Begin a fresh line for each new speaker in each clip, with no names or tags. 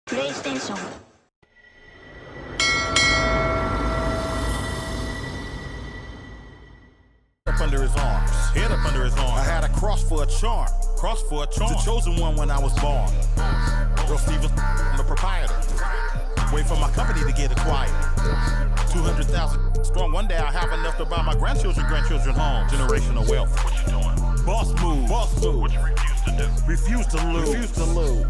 PlayStation.
Up under his arms, head up under his arm. I had a cross for a charm, the chosen one when I was born. Earl Stevens, the proprietor. Wait for my company to get acquired. 200,000 strong. One day I'll have enough to buy my grandchildren home. Generational wealth. What you doing? Boss move. What you refuse to do? Refuse to lose.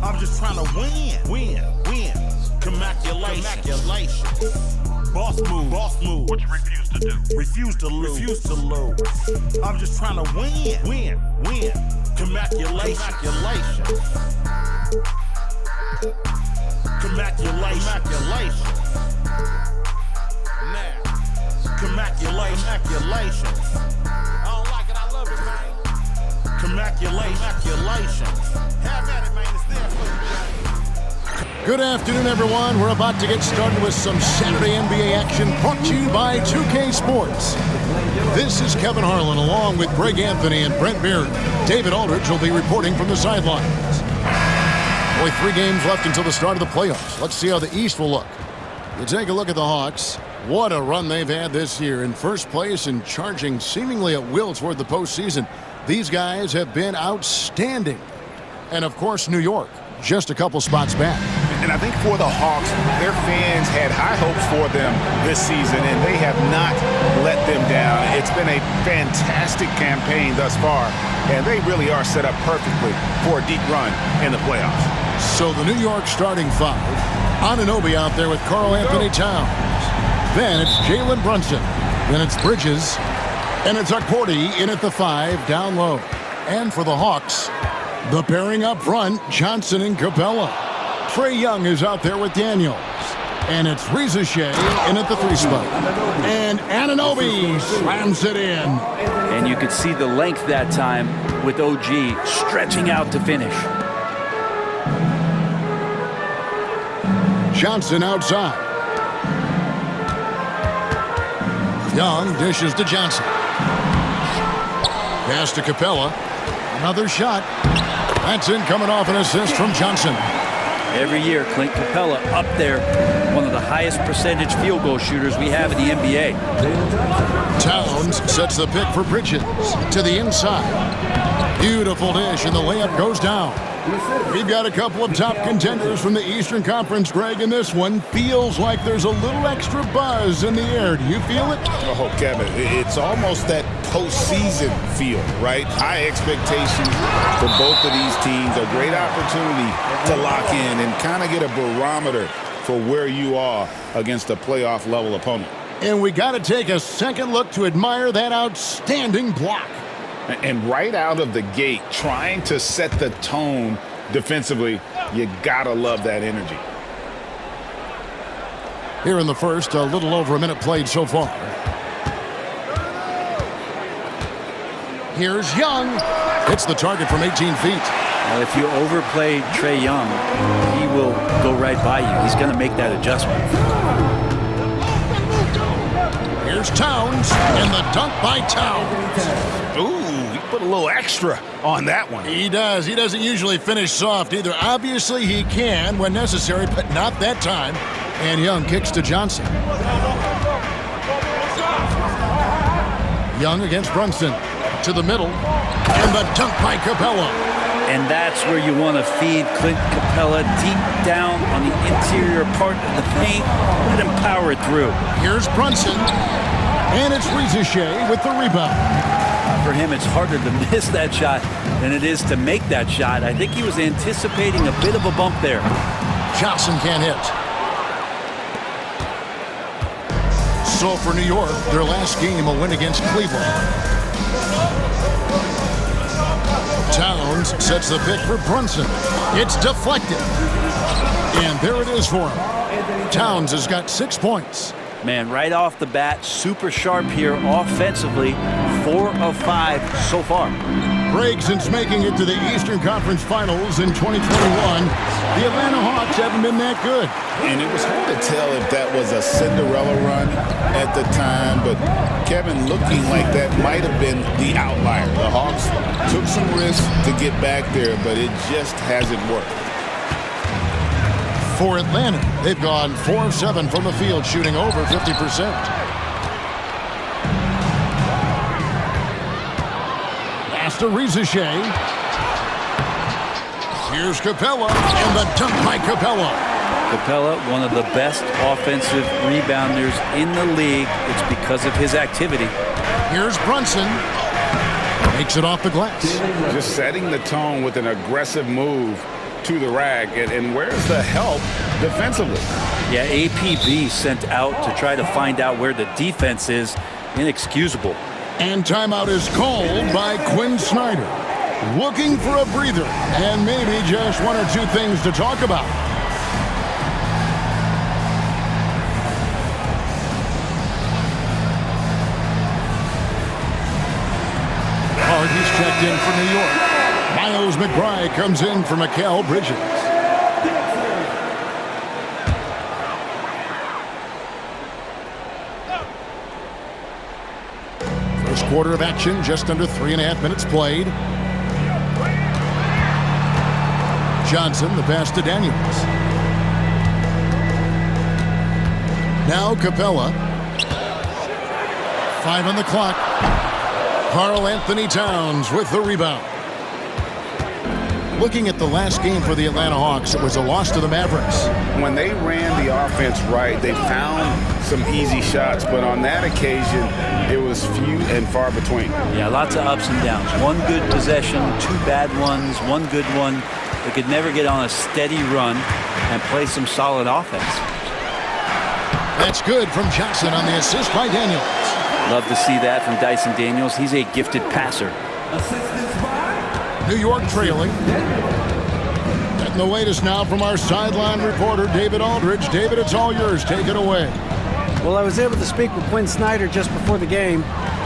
I'm just trying to win. Commaculation. Boss move. What you refuse to do? Refuse to lose. I'm just trying to win. Commaculation. Now, commaculation. I don't like it, I love it, man. Commaculation. Have at it, man. It's there for you.
Good afternoon, everyone. We're about to get started with some Saturday NBA action brought to you by 2K Sports. This is Kevin Harlan along with Greg Anthony and Brent Beard. David Aldridge will be reporting from the sidelines. Only 3 games left until the start of the playoffs. Let's see how the East will look. You take a look at the Hawks. What a run they've had this year. In first place and charging seemingly at will toward the postseason. These guys have been outstanding. And, of course, New York, just a couple spots back.
And I think for the Hawks, their fans had high hopes for them this season, and they have not let them down. It's been a fantastic campaign thus far, and they really are set up perfectly for a deep run in the playoffs.
So the New York starting 5. Anunoby out there with Karl Anthony Towns. Then it's Jalen Brunson. Then it's Bridges. And it's Okporti in at the 5 down low. And for the Hawks, the pairing up front, Johnson and Capella. Trae Young is out there with Daniels. And it's Reza Shea in at the 3 spot. And Anunoby slams it in.
And you could see the length that time with OG stretching out to finish.
Johnson outside. Young dishes to Johnson. Pass to Capella. Another shot. That's in, coming off an assist from Johnson.
Every year, Clint Capella up there, one of the highest percentage field goal shooters we have in the NBA.
Towns sets the pick for Bridges to the inside. Beautiful dish, and the layup goes down. We've got a couple of top contenders from the Eastern Conference, Greg, and this one feels like there's a little extra buzz in the air. Do you feel it?
Oh, Kevin, it's almost that postseason feel, right? High expectations for both of these teams. A great opportunity to lock in and kind of get a barometer for where you are against a playoff-level opponent.
And we got to take a second look to admire that outstanding block.
And right out of the gate, trying to set the tone defensively, you gotta love that energy.
Here in the first, a little over a minute played so far. Here's Young. Hits the target from 18 feet.
Well, if you overplay Trae Young, he will go right by you. He's going to make that adjustment.
Here's Towns, and the dunk by Towns.
Ooh, he put a little extra on that one.
He does. He doesn't usually finish soft either. Obviously, he can when necessary, but not that time. And Young kicks to Johnson. Young against Brunson. To the middle. And the dunk by Capella.
And that's where you want to feed Clint Capella deep down on the interior part of the paint. Let him power it through.
Here's Brunson. And it's Reza Shea with the rebound.
For him, it's harder to miss that shot than it is to make that shot. I think he was anticipating a bit of a bump there.
Johnson can't hit. So for New York, their last game a win against Cleveland. Towns sets the pick for Brunson. It's deflected. And there it is for him. Towns has got 6 points.
Man, right off the bat, super sharp here offensively. 4 of 5 so far.
Greg, since making it to the Eastern Conference Finals in 2021, the Atlanta Hawks haven't been that good.
And it was hard to tell if that was a Cinderella run at the time, but Kevin, looking like that might have been the outlier. The Hawks took some risks to get back there, but it just hasn't worked.
For Atlanta, they've gone 4 of 7 from the field, shooting over 50%. Pass to Rizachet. Here's Capella, and the dunk by Capella.
Capella, one of the best offensive rebounders in the league. It's because of his activity.
Here's Brunson. Makes it off the glass.
Just setting the tone with an aggressive move to the rack. And where's the help defensively?
Yeah, APB sent out to try to find out where the defense is. Inexcusable.
And timeout is called by Quinn Snyder. Looking for a breather and maybe just 1 or 2 things to talk about. He's checked in for New York. Miles McBride comes in for Mikal Bridges. First quarter of action, just under 3.5 minutes played. Johnson, the pass to Daniels. Now Capella. 5 on the clock. Karl Anthony Towns with the rebound. Looking at the last game for the Atlanta Hawks, it was a loss to the Mavericks.
When they ran the offense right, they found some easy shots, but on that occasion, it was few and far between.
Yeah, lots of ups and downs. 1 good possession, 2 bad ones, 1 good one. They could never get on a steady run and play some solid offense.
That's good from Johnson on the assist by Daniels.
Love to see that from Dyson Daniels. He's a gifted passer.
New York trailing. Getting the latest now from our sideline reporter, David Aldridge. David, it's all yours. Take it away.
Well, I was able to speak with Quinn Snyder just before the game.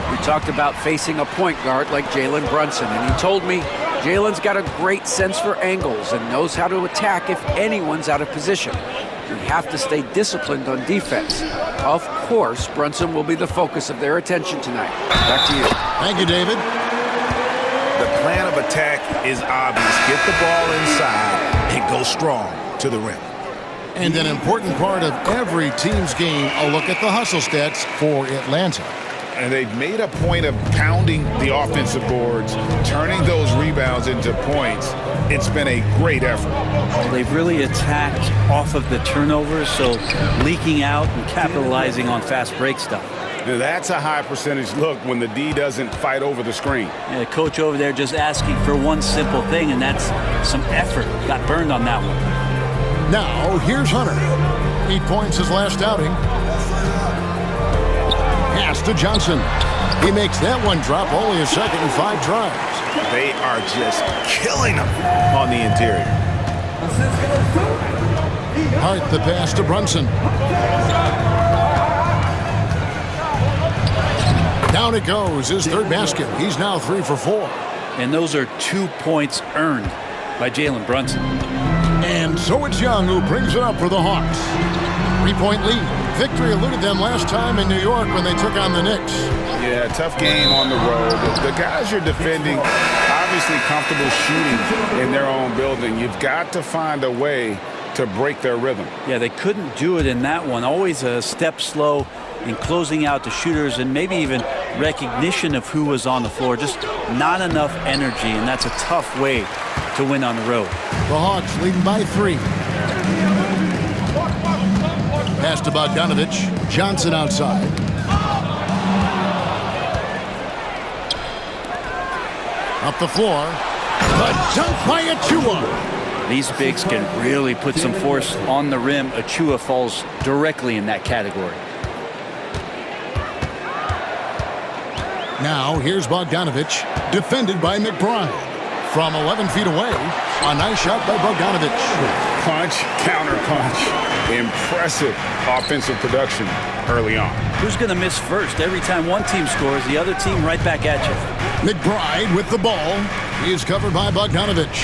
We talked about facing a point guard like Jalen Brunson, and he told me Jalen's got a great sense for angles and knows how to attack if anyone's out of position. We have to stay disciplined on defense. Of course, Brunson will be the focus of their attention tonight. Back to you.
Thank you, David.
The plan of attack is obvious. Get the ball inside and go strong to the rim.
And an important part of every team's game, a look at the hustle stats for Atlanta.
And they've made a point of pounding the offensive boards, turning those rebounds into points. It's been a great effort.
They've really attacked off of the turnovers, so leaking out and capitalizing on fast break stuff.
Now, that's a high percentage look when the D doesn't fight over the screen.
Yeah, the coach over there just asking for one simple thing, and that's some effort. Got burned on that one.
Now, here's Hunter. 8 points his last outing. Pass to Johnson. He makes that one drop, only a second and 5 tries.
They are just killing them on the interior.
Hart, the pass to Brunson. Down it goes, his third basket. He's now 3 for 4.
And those are 2 points earned by Jalen Brunson.
And so it's Young who brings it up for the Hawks. 3-point lead. Victory eluded them last time in New York when they took on the Knicks.
Yeah, tough game on the road. The guys you're defending, obviously comfortable shooting in their own building. You've got to find a way to break their rhythm.
Yeah, they couldn't do it in that one. Always a step slow in closing out the shooters and maybe even recognition of who was on the floor. Just not enough energy, and that's a tough way to win on the road.
The Hawks leading by 3. Pass to Bogdanovich. Johnson outside. Up the floor. The dunk by Achua.
These bigs can really put some force on the rim. Achua falls directly in that category.
Now here's Bogdanovich, defended by McBride. From 11 feet away, a nice shot by Bogdanovich.
Punch, counter punch. Impressive offensive production early on.
Who's going to miss first? Every time one team scores, the other team right back at you.
McBride with the ball. He is covered by Bogdanovich.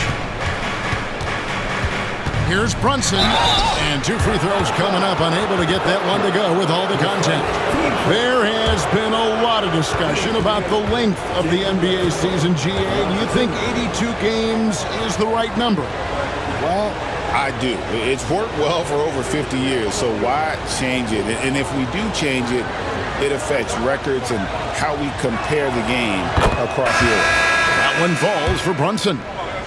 Here's Brunson. And 2 free throws coming up, unable to get that one to go with all the contact. There has been a lot of discussion about the length of the NBA season, GA. Do you think 82 games is the right number?
Well,
I do. It's worked well for over 50 years, so why change it? And if we do change it, it affects records and how we compare the game across the year.
That one falls for Brunson.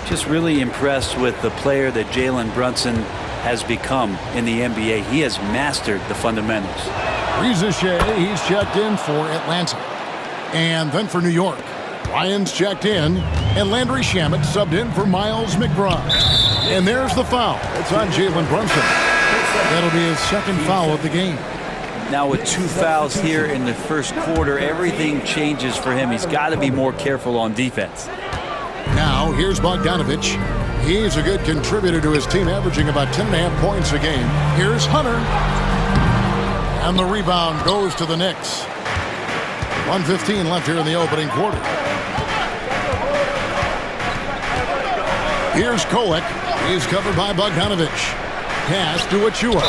Just really impressed with the player that Jalen Brunson has become in the NBA. He has mastered the fundamentals.
Reza Shea, he's checked in for Atlanta. And then for New York, Ryan's checked in, and Landry Shamet subbed in for Miles McBride. And there's the foul. It's on Jalen Brunson. That'll be his second foul of the game.
Now with 2 fouls here in the first quarter, everything changes for him. He's got to be more careful on defense.
Now, here's Bogdanovich. He's a good contributor to his team, averaging about 10.5 points a game. Here's Hunter. And the rebound goes to the Knicks. 1:15 left here in the opening quarter. Here's Kolek. He's covered by Bogdanovich. Pass to Achua.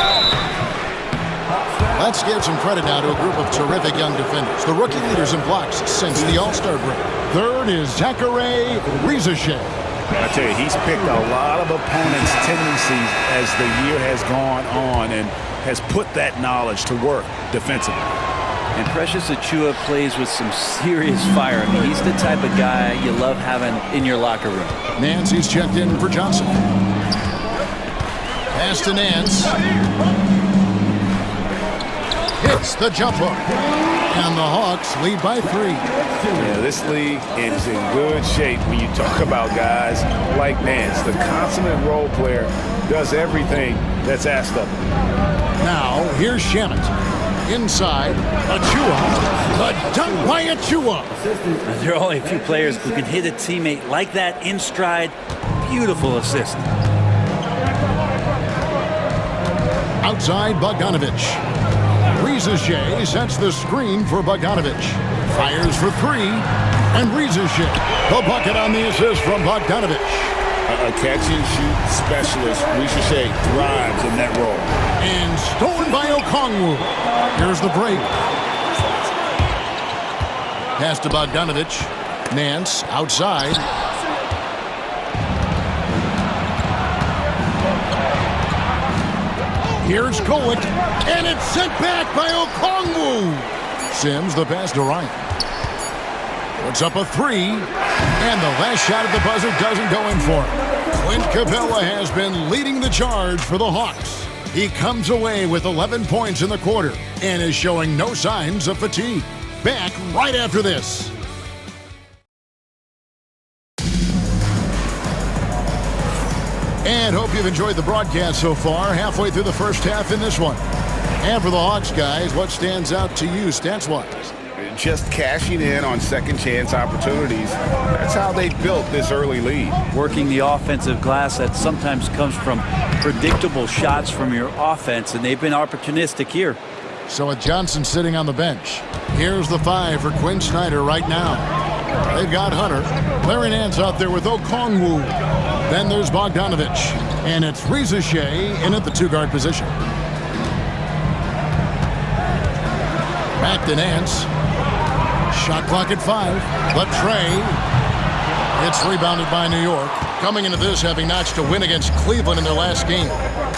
Let's give some credit now to a group of terrific young defenders. The rookie leaders in blocks since the All-Star break. Third is Zachary Reza-Shea.
I tell you, he's picked a lot of opponents' tendencies as the year has gone on and has put that knowledge to work defensively.
And Precious Achua plays with some serious fire. I mean, he's the type of guy you love having in your locker room.
Nancy's checked in for Johnson. Pass to Nance. Hits the jump hook. And the Hawks lead by 3.
Yeah, this league is in good shape when you talk about guys like Nance. The consummate role player does everything that's asked of him.
Now, here's Shamet. Inside, Achua. The dunk by Achua.
There are only a few players who can hit a teammate like that in stride. Beautiful assist.
Outside, Bogdanovich. Reza-Shea sets the screen for Bogdanovich. Fires for 3. And Reza-Shea, the bucket on the assist from Bogdanovich.
A catch-and-shoot specialist, Reza-Shea thrives in that role.
And stolen by Okongwu. Here's the break. Pass to Bogdanovich. Nance outside. Here's Kolek. And it's sent back by Okongwu. Sims the pass to Ryan. Puts up a 3. And the last shot at the buzzer doesn't go in for him. Clint Capella has been leading the charge for the Hawks. He comes away with 11 points in the quarter and is showing no signs of fatigue. Back right after this. And hope you've enjoyed the broadcast so far. Halfway through the first half in this one. And for the Hawks, guys, what stands out to you stats-wise?
Just cashing in on second chance opportunities. That's how they built this early lead.
Working the offensive glass that sometimes comes from predictable shots from your offense, and they've been opportunistic here.
So with Johnson sitting on the bench, here's the 5 for Quinn Snyder right now. They've got Hunter. Larry Nance out there with Okongwu. Then there's Bogdanovich. And it's Reza-Shea in at the 2-guard position. Back to Nance. Shot clock at 5. Latrey. It's rebounded by New York. Coming into this having notched a win against Cleveland in their last game.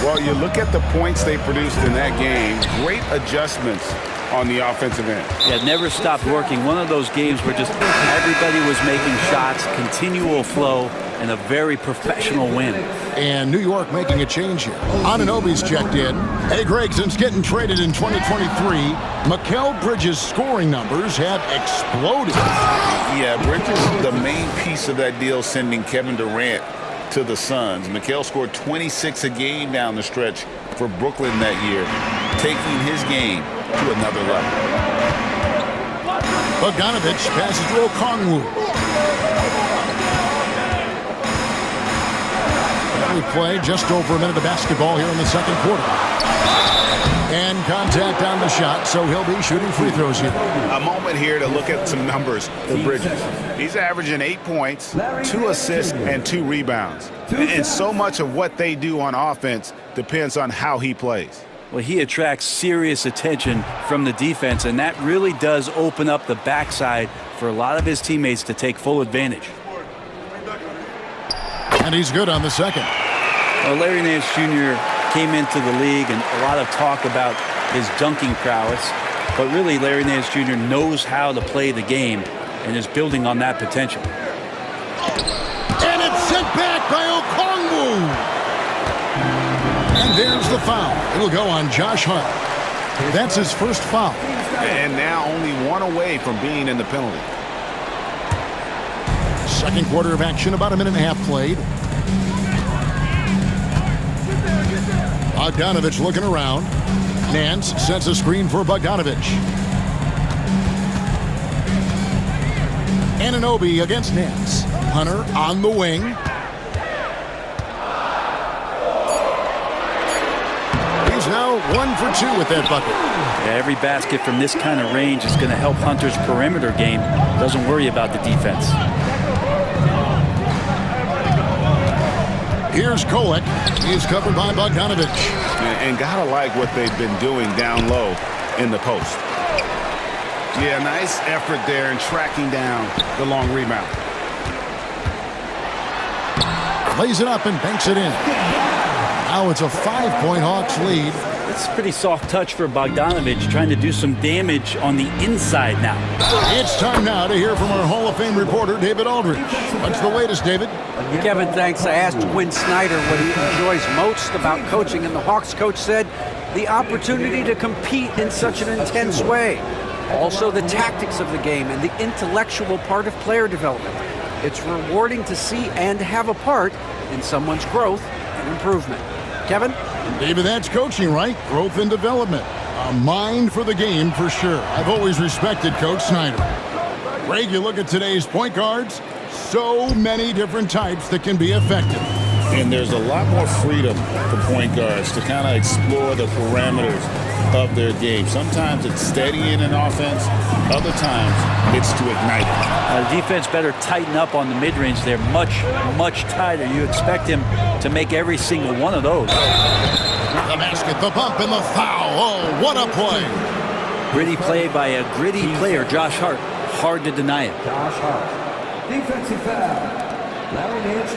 Well, you look at the points they produced in that game. Great adjustments on the offensive end.
Yeah, never stopped working. One of those games where just everybody was making shots, continual flow, and a very professional win.
And New York making a change here. Anunoby's checked in. Hey, Greg, since getting traded in 2023, Mikal Bridges' scoring numbers have exploded.
Yeah, Bridges, the main piece of that deal, sending Kevin Durant to the Suns. Mikal scored 26 a game down the stretch for Brooklyn that year, taking his game to another level.
Bogdanovich passes to Okongwu. We play just over a minute of basketball here in the second quarter. And contact on the shot, so he'll be shooting free throws here.
A moment here to look at some numbers for Bridges. He's averaging 8 points, 2 assists, and 2 rebounds. And so much of what they do on offense depends on how he plays.
Well, he attracts serious attention from the defense, and that really does open up the backside for a lot of his teammates to take full advantage.
And he's good on the second.
Well, Larry Nance Jr. came into the league and a lot of talk about his dunking prowess. But really, Larry Nance Jr. knows how to play the game and is building on that potential.
And it's sent back by Okongwu. And there's the foul. It'll go on Josh Hart. That's his first foul.
And now only one away from being in the penalty.
Second quarter of action, about a minute and a half played. Bogdanovich looking around. Nance sets a screen for Bogdanovich. Anunoby against Nance. Hunter on the wing. He's now 1 for 2 with that bucket.
Yeah, every basket from this kind of range is going to help Hunter's perimeter game. Doesn't worry about the defense.
Here's Kolek. He's covered by Bogdanovich.
And gotta like what they've been doing down low in the post. Yeah, nice effort there in tracking down the long rebound.
Lays it up and banks it in. Now it's a 5-point Hawks lead.
It's a pretty soft touch for Bogdanovich, trying to do some damage on the inside now.
It's time now to hear from our Hall of Fame reporter, David Aldridge. What's the latest, David?
Kevin, thanks. I asked Quinn Snyder what he enjoys most about coaching, and the Hawks coach said the opportunity to compete in such an intense way. Also, the tactics of the game and the intellectual part of player development. It's rewarding to see and have a part in someone's growth and improvement. Kevin?
David, that's coaching, right? Growth and development. A mind for the game for sure. I've always respected Coach Snyder. Greg, you look at today's point guards, so many different types that can be effective.
And there's a lot more freedom for point guards to kind of explore the parameters of their game. Sometimes it's steadying an offense. Other times it's to ignite it.
The defense better tighten up on the mid-range. They're much, much tighter. You expect him to make every single one of those.
The basket, the bump, and the foul. Oh, what a play.
Gritty play by a gritty player, Josh Hart. Hard to deny it.
Josh Hart. Defensive foul.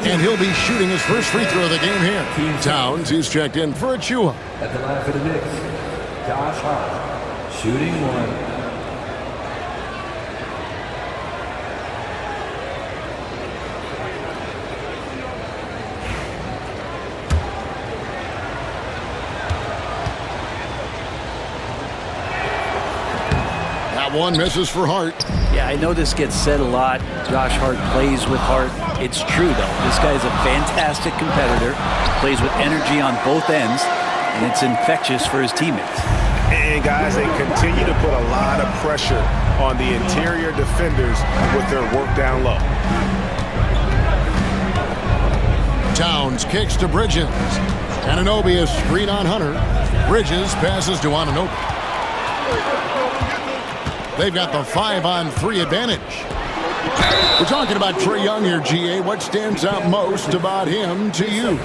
And he'll be shooting his first free throw of the game here. Towns, he's checked in for Achua.
At the line for the Knicks, Josh Hart, shooting one.
That one misses for Hart.
Yeah, I know this gets said a lot. Josh Hart plays with heart. It's true, though. This guy's a fantastic competitor, plays with energy on both ends, and it's infectious for his teammates.
And, guys, they continue to put a lot of pressure on the interior defenders with their work down low.
Towns kicks to Bridges. Anunoby is screen on Hunter. Bridges passes to Anunoby. They've got the 5-on-3 advantage. We're talking about Trae Young here, GA. What stands out most about him to you?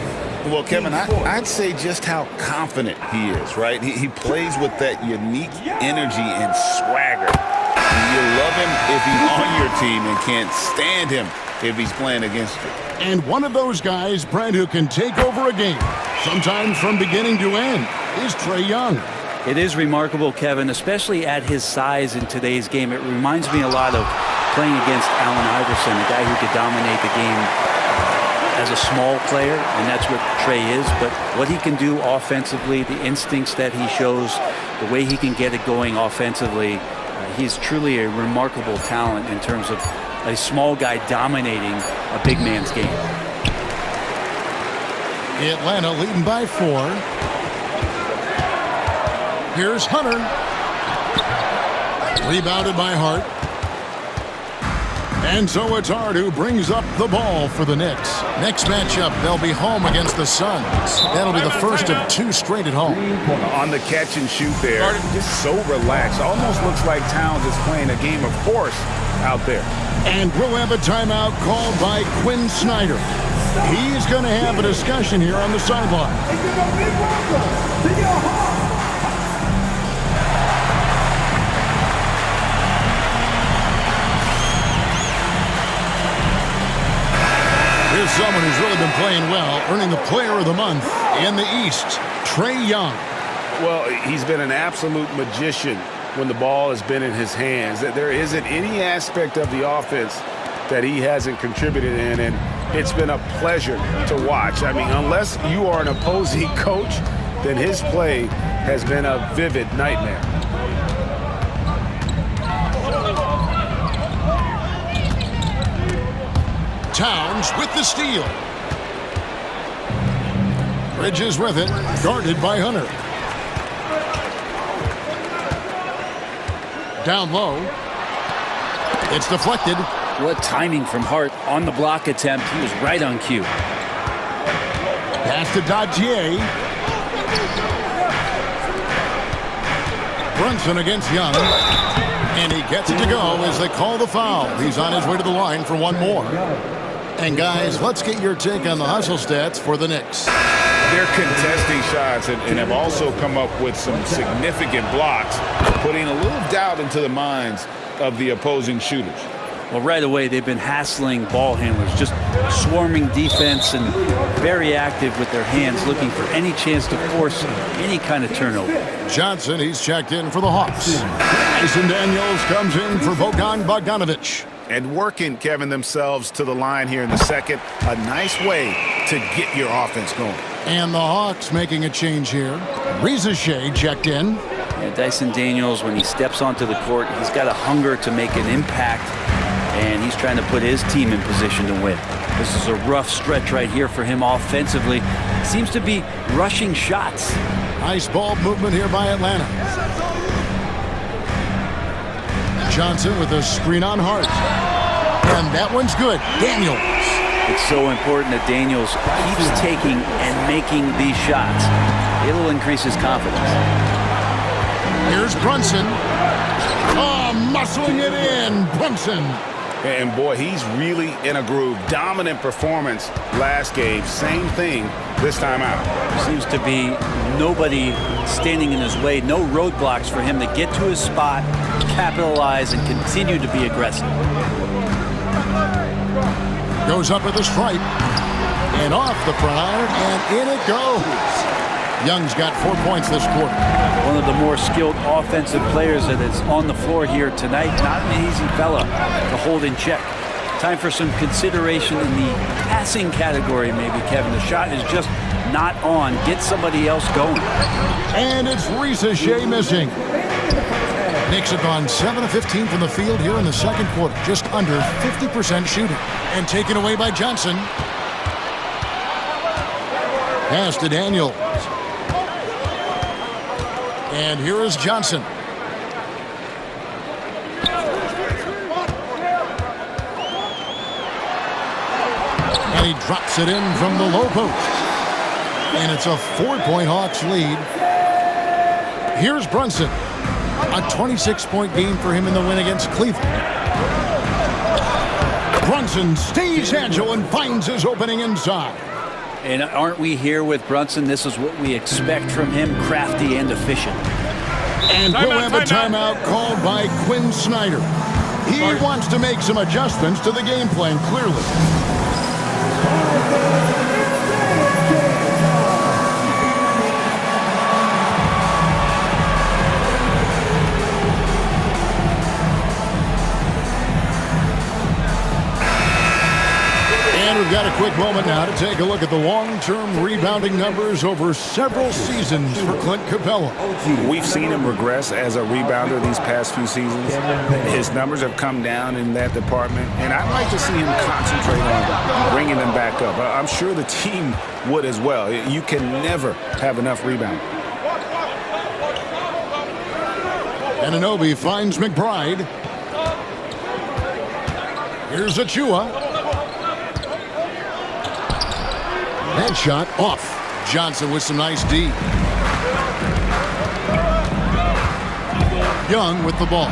Well, Kevin, I'd say just how confident he is, right? He plays with that unique energy and swagger. You love him if he's on your team and can't stand him if he's playing against you.
And one of those guys, Brent, who can take over a game, sometimes from beginning to end, is Trae Young.
It is remarkable, Kevin, especially at his size in today's game. It reminds me a lot of playing against Allen Iverson, a guy who could dominate the game as a small player, and that's what Trae is. But what he can do offensively, the instincts that he shows, the way he can get it going offensively, he's truly a remarkable talent in terms of a small guy dominating a big man's game.
Atlanta leading by 4. Here's Hunter. Rebounded by Hart. And so it's Hart who brings up the ball for the Knicks. Next matchup, they'll be home against the Suns. That'll be the first of 2 straight at home.
On the catch and shoot there, just so relaxed. Almost looks like Towns is playing a game of horse out there.
And we'll have a timeout called by Quinn Snyder. He's going to have a discussion here on the sideline. Here's Someone who's really been playing well, earning the Player of the Month in the East, Trae Young.
Well, he's been an absolute magician when the ball has been in his hands. There isn't any aspect of the offense that he hasn't contributed in, and it's been a pleasure to watch. I mean, unless you are an opposing coach, then his play has been a vivid nightmare.
Towns with the steal. Bridges with it, guarded by Hunter. Down low. It's deflected.
What timing from Hart on the block attempt. He was right on cue.
Pass to Dodgier. Brunson against Young. And he gets it to go as they call the foul. He's on his way to the line for one more. And guys, let's get your take on the hustle stats for the Knicks.
They're contesting shots and have also come up with some significant blocks, putting a little doubt into the minds of the opposing shooters.
Well, right away, they've been hassling ball handlers, just swarming defense and very active with their hands, looking for any chance to force any kind of turnover.
Johnson, he's checked in for the Hawks. Dyson Daniels comes in for Bogdan Bogdanovic.
And working, Kevin, themselves to the line here in the second. A nice way to get your offense going.
And the Hawks making a change here. Reza Shea checked in.
Yeah, Dyson Daniels, when he steps onto the court, he's got a hunger to make an impact, and he's trying to put his team in position to win. This is a rough stretch right here for him offensively. Seems to be rushing shots.
Nice ball movement here by Atlanta. Johnson with a screen on Hart. And that one's good. Daniels.
It's so important that Daniels keeps taking and making these shots. It'll increase his confidence.
Here's Brunson. Oh, muscling it in. Brunson.
And boy, he's really in a groove. Dominant performance last game. Same thing this time out.
Seems to be nobody standing in his way. No roadblocks for him to get to his spot, capitalize, and continue to be aggressive.
Goes up with a stripe. And off the front, and in it goes. Young's got 4 points this quarter.
One of the more skilled offensive players that is on the floor here tonight. Not an easy fella to hold in check. Time for some consideration in the passing category, maybe, Kevin. The shot is just not on. Get somebody else going.
And it's Reza Shea missing. Knicks have gone 7 of 15 from the field here in the second quarter. Just under 50% shooting. And taken away by Johnson. Pass to Daniels. And here is Johnson. And he drops it in from the low post. And it's a 4-point Hawks lead. Here's Brunson. A 26-point game for him in the win against Cleveland. Brunson stays agile and finds his opening inside.
And aren't we here with Brunson? This is what we expect from him, crafty and efficient.
And we'll have a timeout called by Quinn Snyder. He wants to make some adjustments to the game plan, clearly. And we've got a quick moment now to take a look at the long-term rebounding numbers over several seasons for Clint Capella.
We've seen him regress as a rebounder these past few seasons. His numbers have come down in that department, and I'd like to see him concentrate on bringing them back up. I'm sure the team would as well. You can never have enough rebounding.
Anunoby finds McBride. Here's Achua. That shot off. Johnson with some nice D. Young with the ball.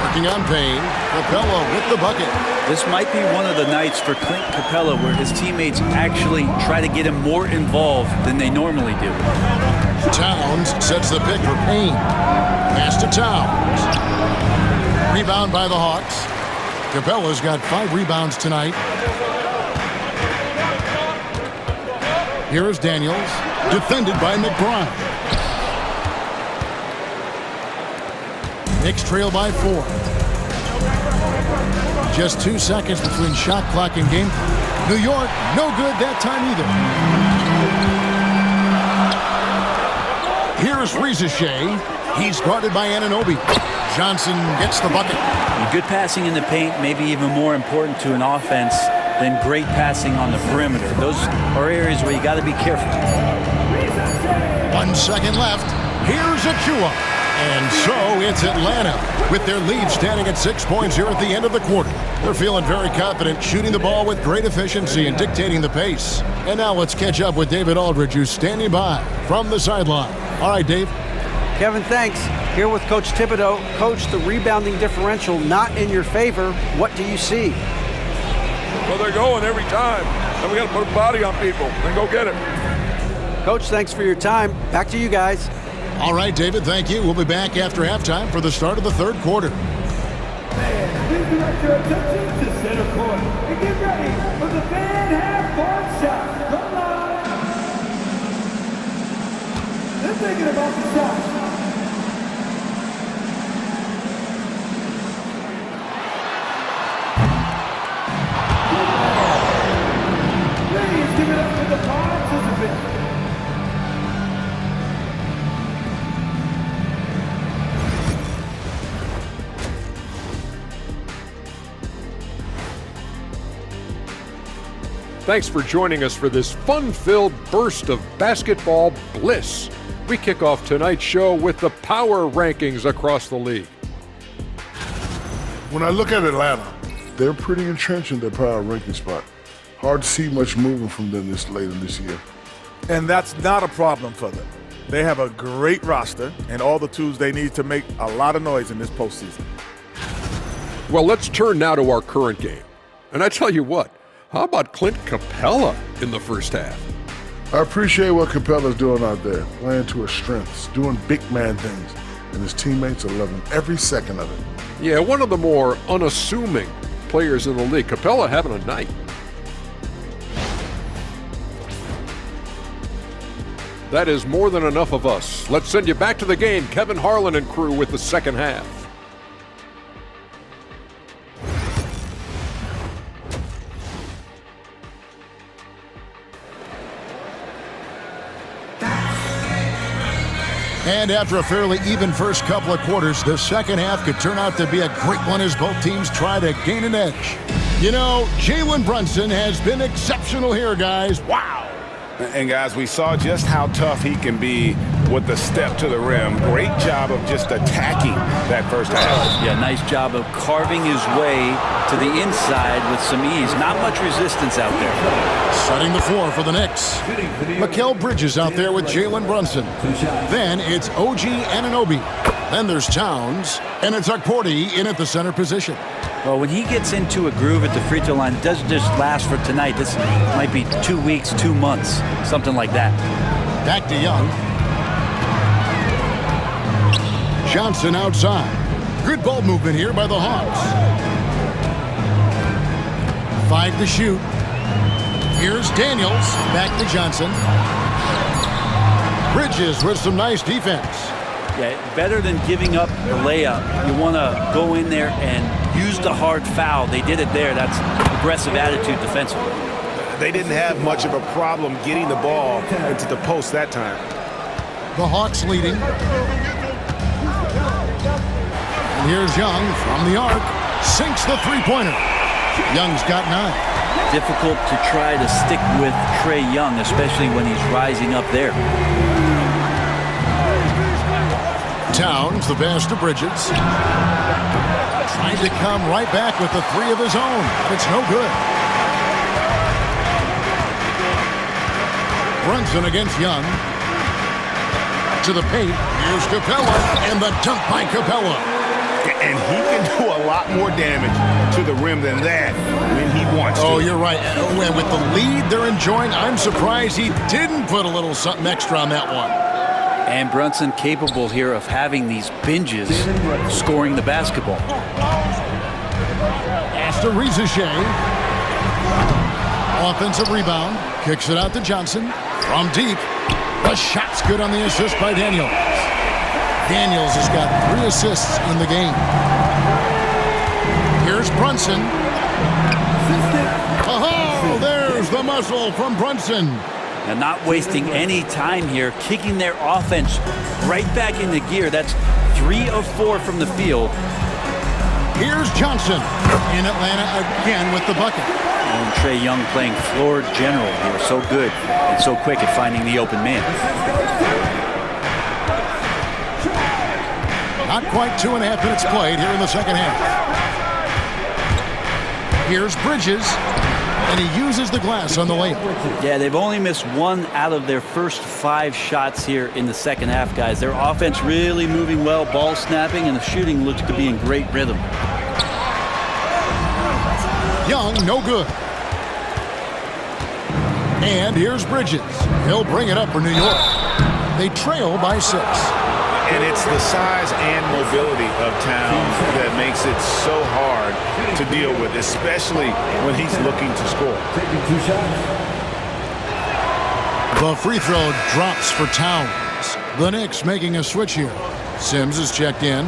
Working on Payne. Capella with the bucket.
This might be one of the nights for Clint Capella where his teammates actually try to get him more involved than they normally do.
Towns sets the pick for Payne. Pass to Towns. Rebound by the Hawks. Capella's got 5 rebounds tonight. Here is Daniels, defended by McBride. Knicks trail by 4. Just 2 seconds between shot clock and game. New York, no good that time either. Here's Rizachet. He's guarded by Anunoby. Johnson gets the bucket.
Good passing in the paint, maybe even more important to an offense than great passing on the perimeter. Those are areas where you got to be careful.
1 second left. Here's Achua. And so it's Atlanta with their lead standing at 6 points here at the end of the quarter. They're feeling very confident, shooting the ball with great efficiency and dictating the pace. And now let's catch up with David Aldridge, who's standing by from the sideline. All right, Dave.
Kevin, thanks. Here with Coach Thibodeau. Coach, the rebounding differential not in your favor. What do you see?
Well, they're going every time. And we got to put a body on people and go get it.
Coach, thanks for your time. Back to you guys.
All right, David, thank you. We'll be back after halftime for the start of the third quarter.
Please direct your attention to center court and get ready for the fan half-court shot. Come on. They're thinking about the shot. Please give it up for the participants.
Thanks for joining us for this fun-filled burst of basketball bliss. We kick off tonight's show with the power rankings across the league.
When I look at Atlanta, they're pretty entrenched in their power ranking spot. Hard to see much movement from them this late in this year.
And that's not a problem for them. They have a great roster and all the tools they need to make a lot of noise in this postseason.
Well, let's turn now to our current game. And I tell you what, how about Clint Capella in the first half?
I appreciate what Capella's doing out there, playing to his strengths, doing big man things, and his teammates are loving every second of it.
Yeah, one of the more unassuming players in the league. Capella having a night. That is more than enough of us. Let's send you back to the game. Kevin Harlan and crew with the second half.
And after a fairly even first couple of quarters, the second half could turn out to be a great one as both teams try to gain an edge. You know, Jalen Brunson has been exceptional here, guys. Wow.
And guys, we saw just how tough he can be with the step to the rim. Great job of just attacking that first half.
Yeah, nice job of carving his way to the inside with some ease. Not much resistance out there.
Setting the floor for the Knicks. Mikal Bridges out there with Jalen Brunson. Then it's OG Anunoby. Then there's Towns. And it's Okporti in at the center position.
Well, when he gets into a groove at the free throw line, it doesn't just last for tonight. This might be 2 weeks, 2 months, something like that.
Back to Young. Johnson outside. Good ball movement here by the Hawks. 5 to shoot. Here's Daniels. Back to Johnson. Bridges with some nice defense.
Yeah, better than giving up the layup. You want to go in there and use the hard foul. They did it there. That's aggressive attitude defensively.
They didn't have much of a problem getting the ball into the post that time.
The Hawks leading. And here's Young from the arc. Sinks the three-pointer. Young's got 9.
Difficult to try to stick with Trae Young, especially when he's rising up there.
Towns, the pass to Bridges. Trying to come right back with the 3 of his own. It's no good. Brunson against Young. To the paint. Here's Capella. And the dunk by Capella.
And he can do a lot more damage to the rim than that when he wants to.
Oh, you're right. And with the lead they're enjoying, I'm surprised he didn't put a little something extra on that one.
And Brunson capable here of having these binges scoring the basketball.
Pass to Rizachet. Offensive rebound. Kicks it out to Johnson. From deep, the shot's good on the assist by Daniels. Daniels has got 3 assists in the game. Here's Brunson. Oh, there's the muscle from Brunson.
And not wasting any time here, kicking their offense right back into gear. That's 3 of 4 from the field.
Here's Johnson in Atlanta again with the bucket.
And Trae Young playing floor general here. So good and so quick at finding the open man.
Not quite 2.5 minutes played here in the second half. Here's Bridges, and he uses the glass on the layup.
Yeah, they've only missed 1 out of their first 5 shots here in the second half, guys. Their offense really moving well, ball snapping, and the shooting looks to be in great rhythm.
Young, no good. And here's Bridges. He'll bring it up for New York. They trail by 6.
And it's the size and mobility of Towns that makes it so hard to deal with, especially when he's looking to score.
Taking 2 shots.
The free throw drops for Towns. The Knicks making a switch here. Sims is checked in.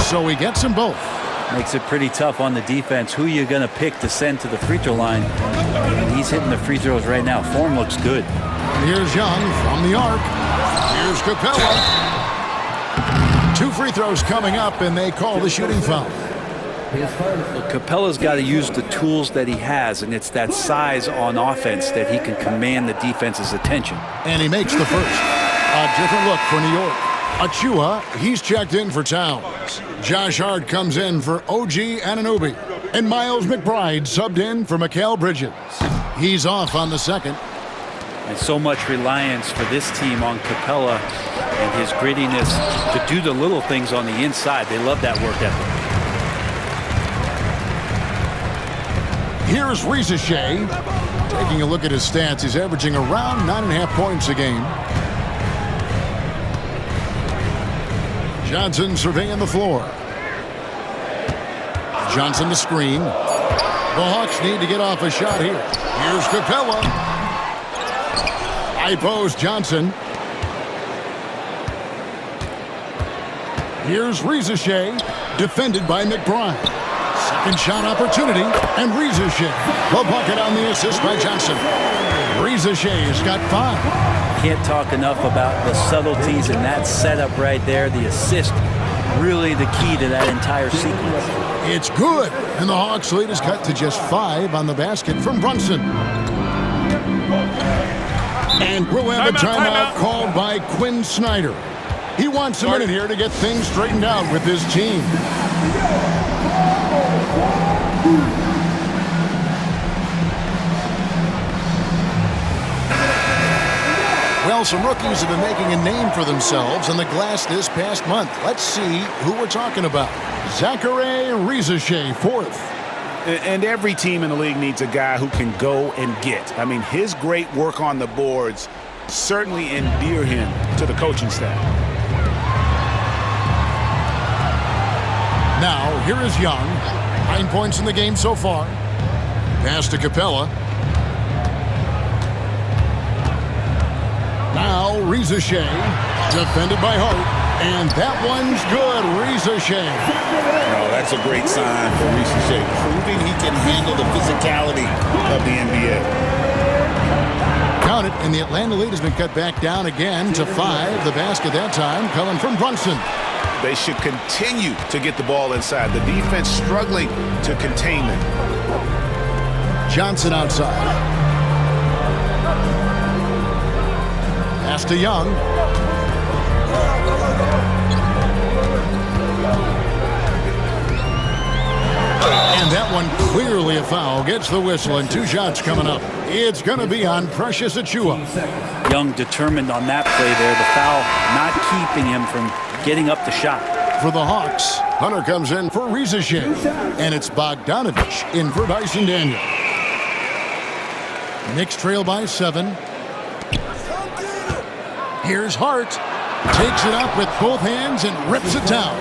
So he gets them both.
Makes it pretty tough on the defense. Who are you going to pick to send to the free throw line? And he's hitting the free throws right now. Form looks good.
Here's Young from the arc. Here's Capella. 2 free throws coming up, and they call the shooting foul.
Capella's got to use the tools that he has, and it's that size on offense that he can command the defense's attention.
And he makes the first. A different look for New York. Achua, he's checked in for Towns. Josh Hart comes in for OG Anunoby. And Miles McBride subbed in for Mikal Bridges. He's off on the second.
And so much reliance for this team on Capella and his grittiness to do the little things on the inside. They love that work ethic.
Here's Risache. Taking a look at his stats, he's averaging around 9.5 points a game. Johnson surveying the floor. Johnson to screen. The Hawks need to get off a shot here. Here's Capella. High post Johnson. Here's Risache, defended by McBride. Second shot opportunity, and Risache. The bucket on the assist by Johnson. Risache's got 5.
Can't talk enough about the subtleties in that setup right there. The assist, really the key to that entire sequence.
It's good, and the Hawks' lead is cut to just 5 on the basket from Brunson. And we'll have a timeout called by Quinn Snyder. He wants a minute here to get things straightened out with his team. Well, some rookies have been making a name for themselves on the glass this past month. Let's see who we're talking about. Zachary Risache, 4th.
And every team in the league needs a guy who can go and get. I mean, his great work on the boards certainly endear him to the coaching staff.
Now, here is Young. 9 points in the game so far. Pass to Capella. Now, Risache, defended by Hart, and that one's good. Risache.
Oh, that's a great sign for Risache, proving he can handle the physicality of the NBA.
Count it, and the Atlanta lead has been cut back down again to 5. The basket that time coming from Brunson.
They should continue to get the ball inside. The defense struggling to contain them.
Johnson outside. Pass to Young. And that one clearly a foul. Gets the whistle, and 2 shots coming up. It's going to be on Precious Achua.
Young determined on that play there. The foul not keeping him from getting up the shot.
For the Hawks, Hunter comes in for Risache. And it's Bogdanovich in for Dyson Daniel. Knicks trail by 7. Here's Hart. Takes it up with both hands and rips it down.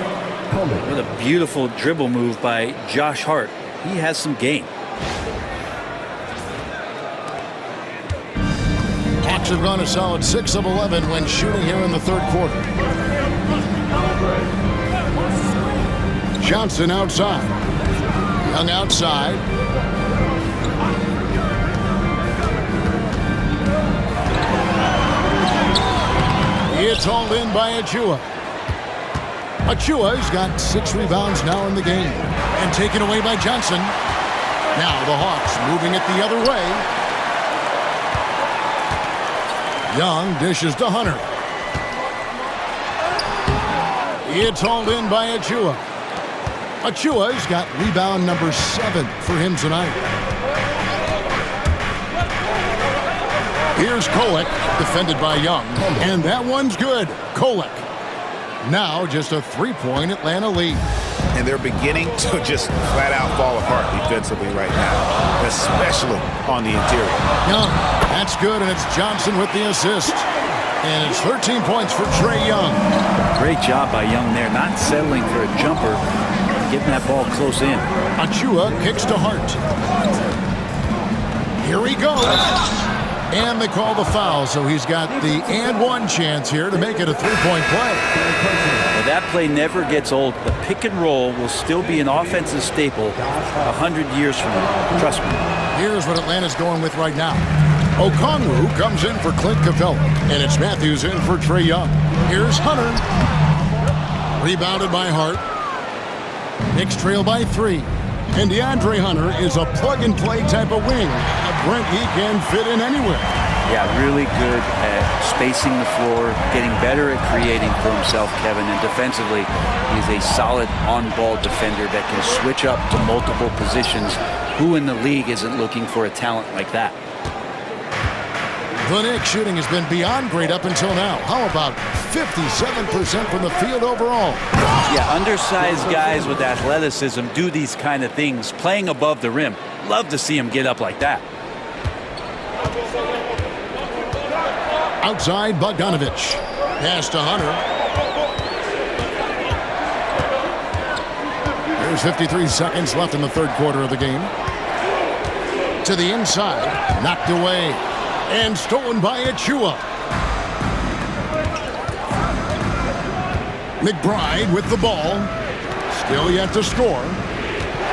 What a beautiful dribble move by Josh Hart. He has some game.
Hawks have gone a solid 6 of 11 when shooting here in the third quarter. Johnson outside. Young outside. It's hauled in by Achua. Achua's got 6 rebounds now in the game. And taken away by Johnson. Now the Hawks moving it the other way. Young dishes to Hunter. It's hauled in by Achua. Achua's got rebound number 7 for him tonight. Here's Kolek, defended by Young. And that one's good. Kolek. Now just a 3-point Atlanta lead.
And they're beginning to just flat out fall apart defensively right now, especially on the interior.
Young, that's good, and it's Johnson with the assist. And it's 13 points for Trae Young.
Great job by Young there, not settling for a jumper, getting that ball close in.
Achua kicks to Hart. Here he goes. And they call the foul, so he's got the and one chance here to make it a 3-point play.
Well, that play never gets old. The pick and roll will still be an offensive staple 100 years from now. Trust me.
Here's what Atlanta's going with right now. Okongwu comes in for Clint Capella, and it's Matthews in for Trae Young. Here's Hunter. Rebounded by Hart. Knicks trail by 3. And DeAndre Hunter is a plug-and-play type of wing. Brent, he can fit in anywhere.
Yeah, really good at spacing the floor, getting better at creating for himself, Kevin. And defensively, he's a solid on-ball defender that can switch up to multiple positions. Who in the league isn't looking for a talent like that?
The Knicks shooting has been beyond great up until now. How about 57% from the field overall?
Yeah, undersized guys with athleticism do these kind of things, playing above the rim. Love to see him get up like that.
Outside, Bogdanovich. Pass to Hunter. There's 53 seconds left in the third quarter of the game. To the inside. Knocked away. And stolen by Achua. McBride with the ball. Still yet to score.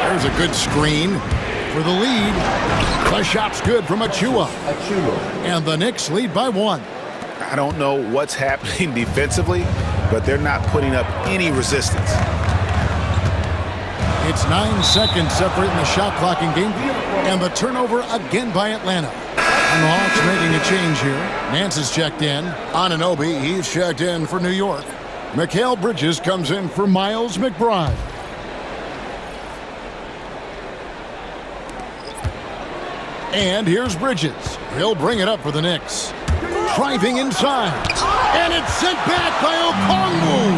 There's a good screen for the lead. The shot's good from Achua. And the Knicks lead by 1.
I don't know what's happening defensively, but they're not putting up any resistance.
It's 9 seconds separating the shot clock in game. And the turnover again by Atlanta. And the Hawks making a change here. Nance is checked in. Anunoby, he's checked in for New York. Mikal Bridges comes in for Miles McBride. And here's Bridges. He'll bring it up for the Knicks. Driving inside. And it's sent back by Okongwu.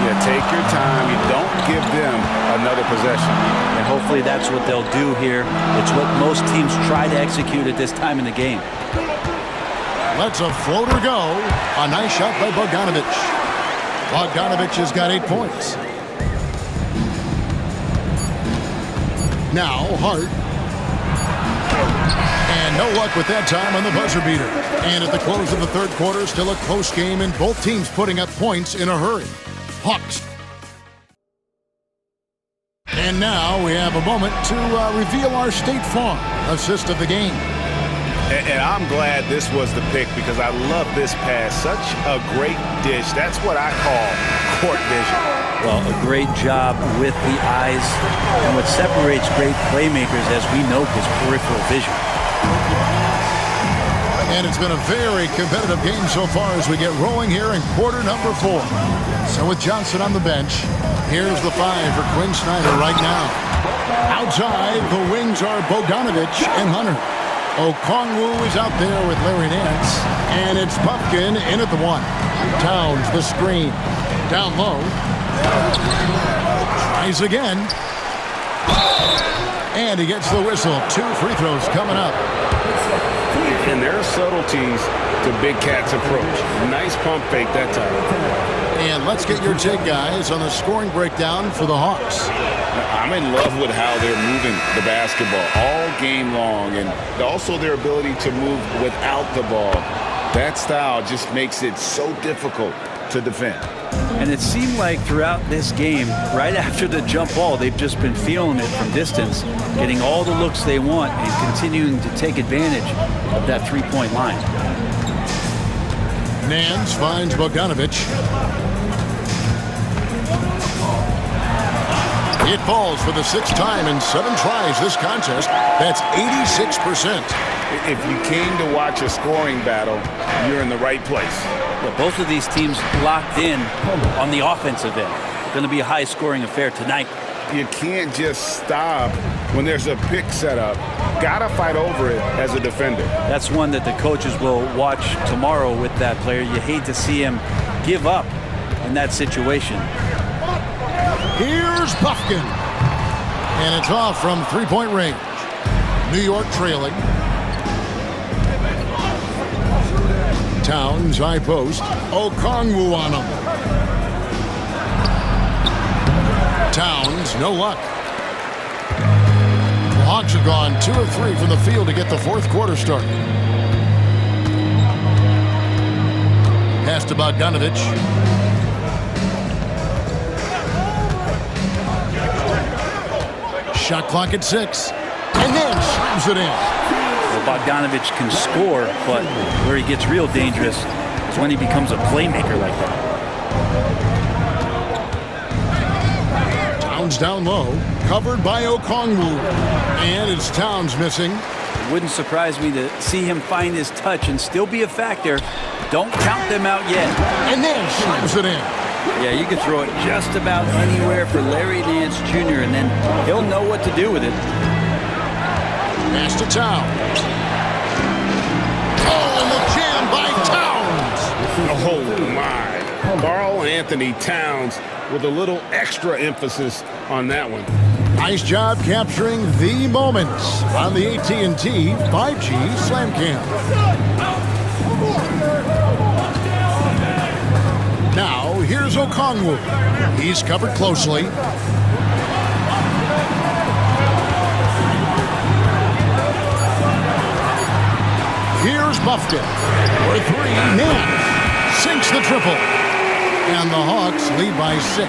Yeah, take your time. You don't give them another possession.
And hopefully that's what they'll do here. It's what most teams try to execute at this time in the game.
Lets a floater go. A nice shot by Bogdanovich. Bogdanovich has got 8 points. Now Hart. And no luck with that time on the buzzer beater. And at the close of the third quarter, still a close game and both teams putting up points in a hurry. Hawks. And now we have a moment to reveal our State Farm assist of the game.
And I'm glad this was the pick because I love this pass. Such a great dish. That's what I call court vision.
Well, a great job with the eyes. And what separates great playmakers, as we know, is peripheral vision.
And it's been a very competitive game so far as we get rolling here in quarter number 4. So with Johnson on the bench, here's the 5 for Quinn Snyder right now. Outside, the wings are Bogdanovich and Hunter. Okongwu is out there with Larry Nance. And it's Pumpkin in at the 1. Towns the screen. Down low. Tries again. And he gets the whistle. 2 free throws coming up.
And there are subtleties to Big Cat's approach. Nice pump fake that time.
And let's get your take, guys, on the scoring breakdown for the Hawks.
I'm in love with how they're moving the basketball all game long, and also their ability to move without the ball. That style just makes it so difficult to defend.
And it seemed like throughout this game, right after the jump ball, they've just been feeling it from distance, getting all the looks they want and continuing to take advantage of that three-point line.
Nance finds Bogdanovic. It falls for the 6th time in 7 tries this contest. That's 86%.
If you came to watch a scoring battle, you're in the right place.
Yeah, both of these teams locked in on the offensive end. It's going to be a high-scoring affair tonight.
You can't just stop when there's a pick set up. Gotta fight over it as a defender.
That's one that the coaches will watch tomorrow with that player. You hate to see him give up in that situation.
Here's Buffkin. And it's off from three-point range. New York trailing. Towns, high post. Okongwu on him. Towns, no luck. The Hawks have gone 2 of 3 from the field to get the 4th quarter started. Pass to Bogdanovic. Shot clock at 6. And then slams it in.
Well, Bogdanovic can score, but where he gets real dangerous is when he becomes a playmaker like that.
Towns down low, covered by Okongwu. And it's Towns missing.
It wouldn't surprise me to see him find his touch and still be a factor. Don't count them out yet.
And then slams it in.
Yeah, you can throw it just about anywhere for Larry Nance Jr., and then he'll know what to do with it.
Pass to Towns. Oh, and the jam by Towns.
Oh, my. Karl Anthony Towns with a little extra emphasis on that one.
Nice job capturing the moments on the AT&T 5G Slam Cam. Now, here's Okongwu. He's covered closely. Here's Buffkin. For 3, Nance sinks the triple. And the Hawks lead by 6.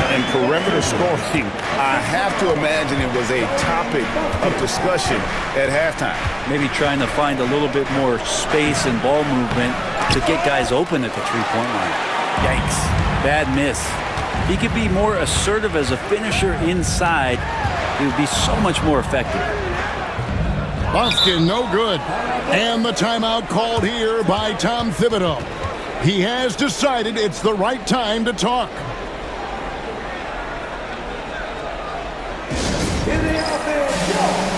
And perimeter scoring, I have to imagine it was a topic of discussion at halftime.
Maybe trying to find a little bit more space and ball movement to get guys open at the three-point line. Yikes. Bad miss. He could be more assertive as a finisher inside. He would be so much more effective.
Buffkin, no good. And the timeout called here by Tom Thibodeau. He has decided it's the right time to talk.
In the offense, go!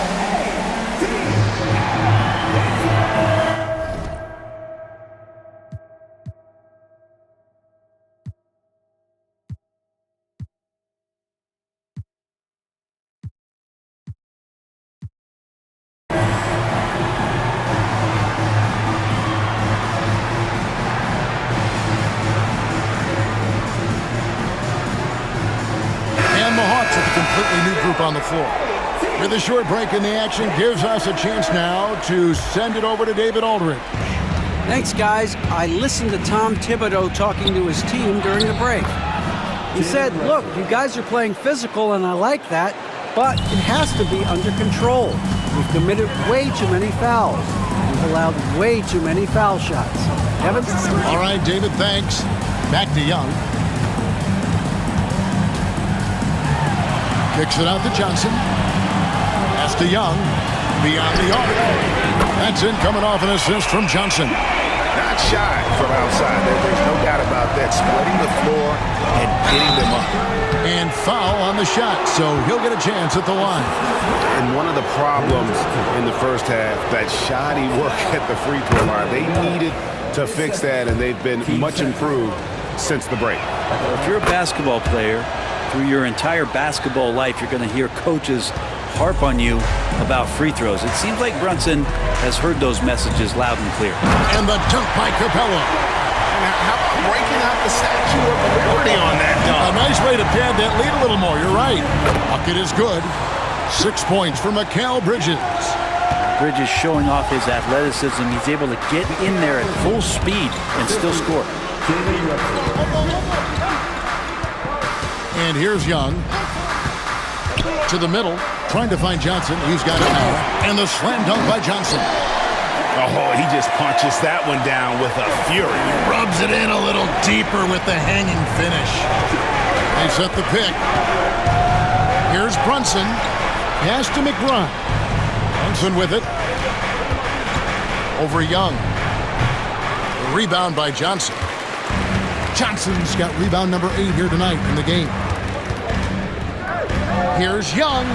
On the floor. With a short break in the action gives us a chance now to send it over to David Aldridge.
Thanks, guys. I listened to Tom Thibodeau talking to his team during the break. He said, look, you guys are playing physical, and I like that, but it has to be under control. We've committed way too many fouls. We've allowed way too many foul shots. Kevin?
All right, David, thanks. Back to Young. Kicks it out to Johnson. Pass to Young. Beyond the arc. That's in, coming off an assist from Johnson.
Not shy from outside. There's no doubt about that. Spreading the floor and getting them up.
And foul on the shot, so he'll get a chance at the line.
And one of the problems in the first half, that shoddy work at the free throw line. They needed to fix that, and they've been much improved since the break.
If you're a basketball player, through your entire basketball life, you're going to hear coaches harp on you about free throws. It seems like Brunson has heard those messages loud and clear.
And the dunk by Capella.
And how about breaking out the Statue of Liberty on that dunk?
A nice way to pad that lead a little more. You're right. Bucket is good. 6 points for Mikal Bridges.
Bridges showing off his athleticism. He's able to get in there at full speed and still score.
And here's Young. To the middle, trying to find Johnson. He's got it now. And the slam dunk by Johnson.
Oh, he just punches that one down with a fury.
Rubs it in a little deeper with the hanging finish. They set the pick. Here's Brunson. Pass to McBride. Brunson with it. Over Young. The rebound by Johnson. Johnson's got rebound number 8 here tonight in the game. Here's Young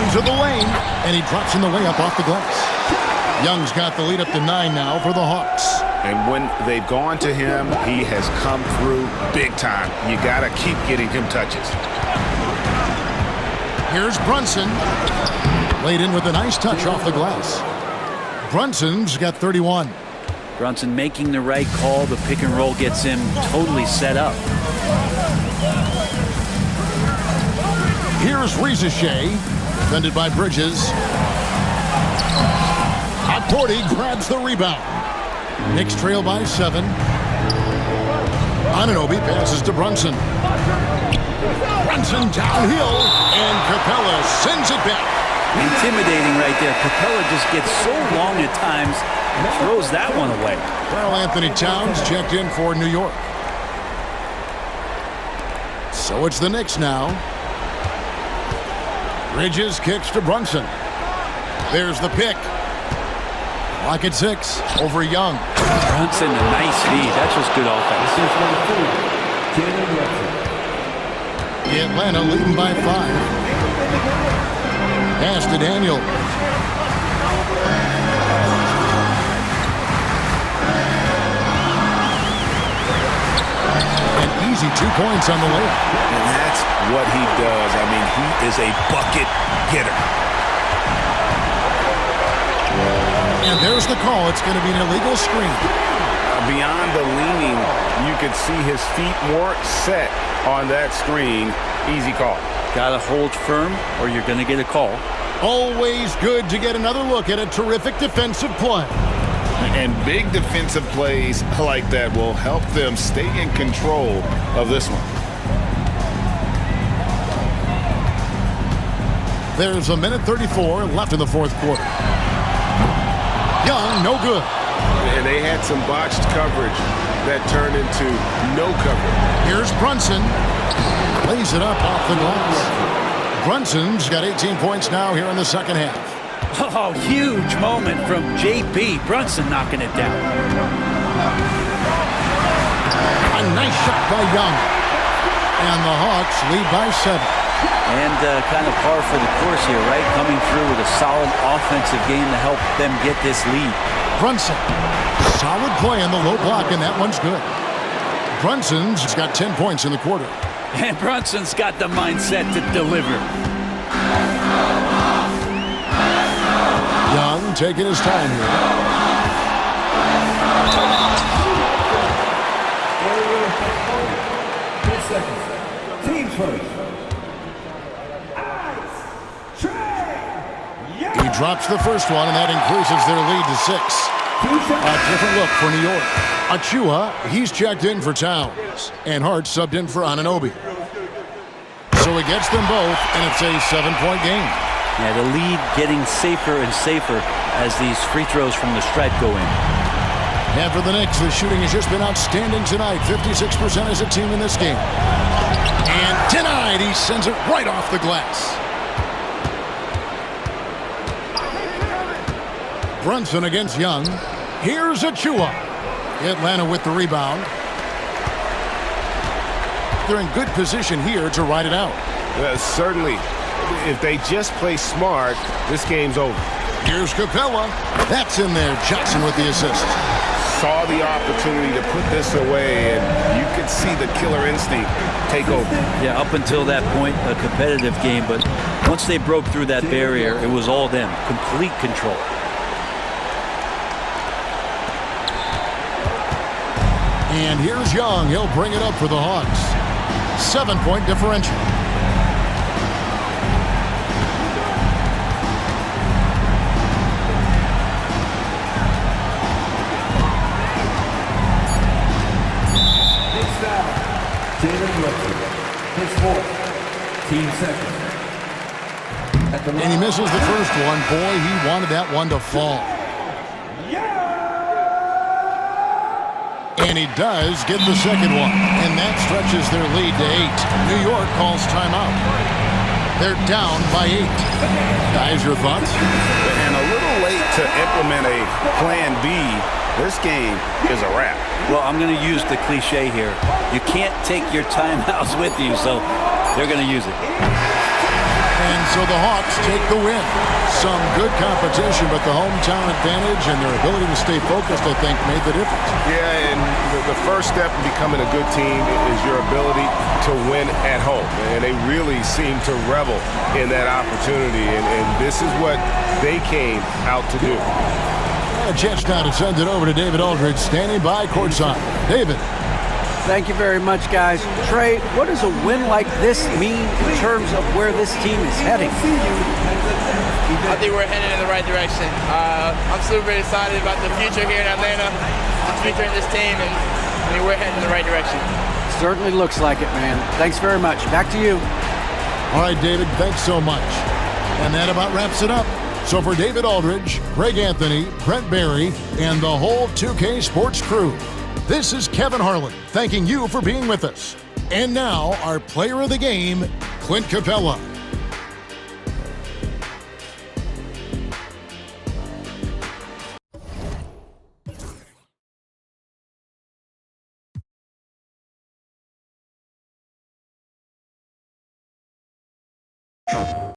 into the lane, and he drops in the layup off the glass. Young's got the lead up to 9 now for the Hawks.
And when they've gone to him, he has come through big time. You got to keep getting him touches.
Here's Brunson. Laid in with a nice touch off the glass. Brunson's got 31.
Brunson making the right call. The pick and roll gets him totally set up.
Here's Rizachet, defended by Bridges. Porty grabs the rebound. Knicks trail by 7. Anunoby passes to Brunson. Brunson downhill, and Capella sends it back.
Intimidating right there. Capella just gets so long at times and throws that one away.
Karl Anthony Towns checked in for New York. So it's the Knicks now. Bridges kicks to Brunson. There's the pick. Clock at 6 over Young.
Brunson, a nice feed. That's just good offense.
Atlanta leading by 5. Pass to Daniel. An easy 2 points on the layup.
And that's what he does. I mean, he is a bucket getter.
And there's the call. It's going to be an illegal screen.
Beyond the leaning, you could see his feet weren't set on that screen. Easy call.
Got to hold firm or you're going to get a call.
Always good to get another look at a terrific defensive play.
And big defensive plays like that will help them stay in control of this one.
There's a minute 34 left in the fourth quarter. Young, no good.
And they had some botched coverage that turned into no coverage.
Here's Brunson. Lays it up off the glass. Brunson's got 18 points now here in the second half.
Oh, huge moment from JB. Brunson knocking it down.
A nice shot by Young. And the Hawks lead by 7.
And kind of par for the course here, right? Coming through with a solid offensive game to help them get this lead.
Brunson, solid play on the low block, and that one's good. Brunson's got 10 points in the quarter.
And Brunson's got the mindset to deliver.
Young taking his time here.
Team first.
He drops the first one, and that increases their lead to 6. A different look for New York. Achua, he's checked in for Towns, and Hart subbed in for Anunoby. So he gets them both, and it's a 7-point game.
Yeah, the lead getting safer and safer as these free throws from the stripe go in.
And for the Knicks, the shooting has just been outstanding tonight. 56% as a team in this game. And denied. He sends it right off the glass. Brunson against Young. Here's Achua. Atlanta with the rebound. They're in good position here to ride it out.
Certainly, if they just play smart, this game's over.
Here's Capella. That's in there. Johnson with the assist.
saw the opportunity to put this away, and you could see the killer instinct take over.
Yeah, up until that point, a competitive game, but once they broke through that barrier, it was all them. Complete control.
And here's Young. He'll bring it up for the Hawks. 7-point differential.
Jalen Brunson, his fourth, team second.
And he misses the first one. Boy, he wanted that one to fall. And he does get the second one. And that stretches their lead to 8. New York calls timeout. They're down by 8. Guys, your thoughts?
And a little late to implement a plan B. This game is a wrap.
Well, I'm going to use the cliche here. You can't take your timeouts with you, so they're going to use it.
And so the Hawks take the win. Some good competition, but the hometown advantage and their ability to stay focused, I think, made the difference.
Yeah, and the first step in becoming a good team is your ability to win at home. And they really seem to revel in that opportunity, and this is what they came out to do.
A chance now to send it over to David Aldridge, standing by courtside. David.
Thank you very much, guys. Trey, what does a win like this mean in terms of where this team is heading?
I think we're headed in the right direction. I'm super excited about the future here in Atlanta, the future in this team, and I mean, we're heading in the right direction.
Certainly looks like it, man. Thanks very much. Back to you.
All right, David, thanks so much. And that about wraps it up. So for David Aldridge, Greg Anthony, Brent Barry, and the whole 2K Sports crew, this is Kevin Harlan thanking you for being with us. And now, our player of the game, Clint Capella.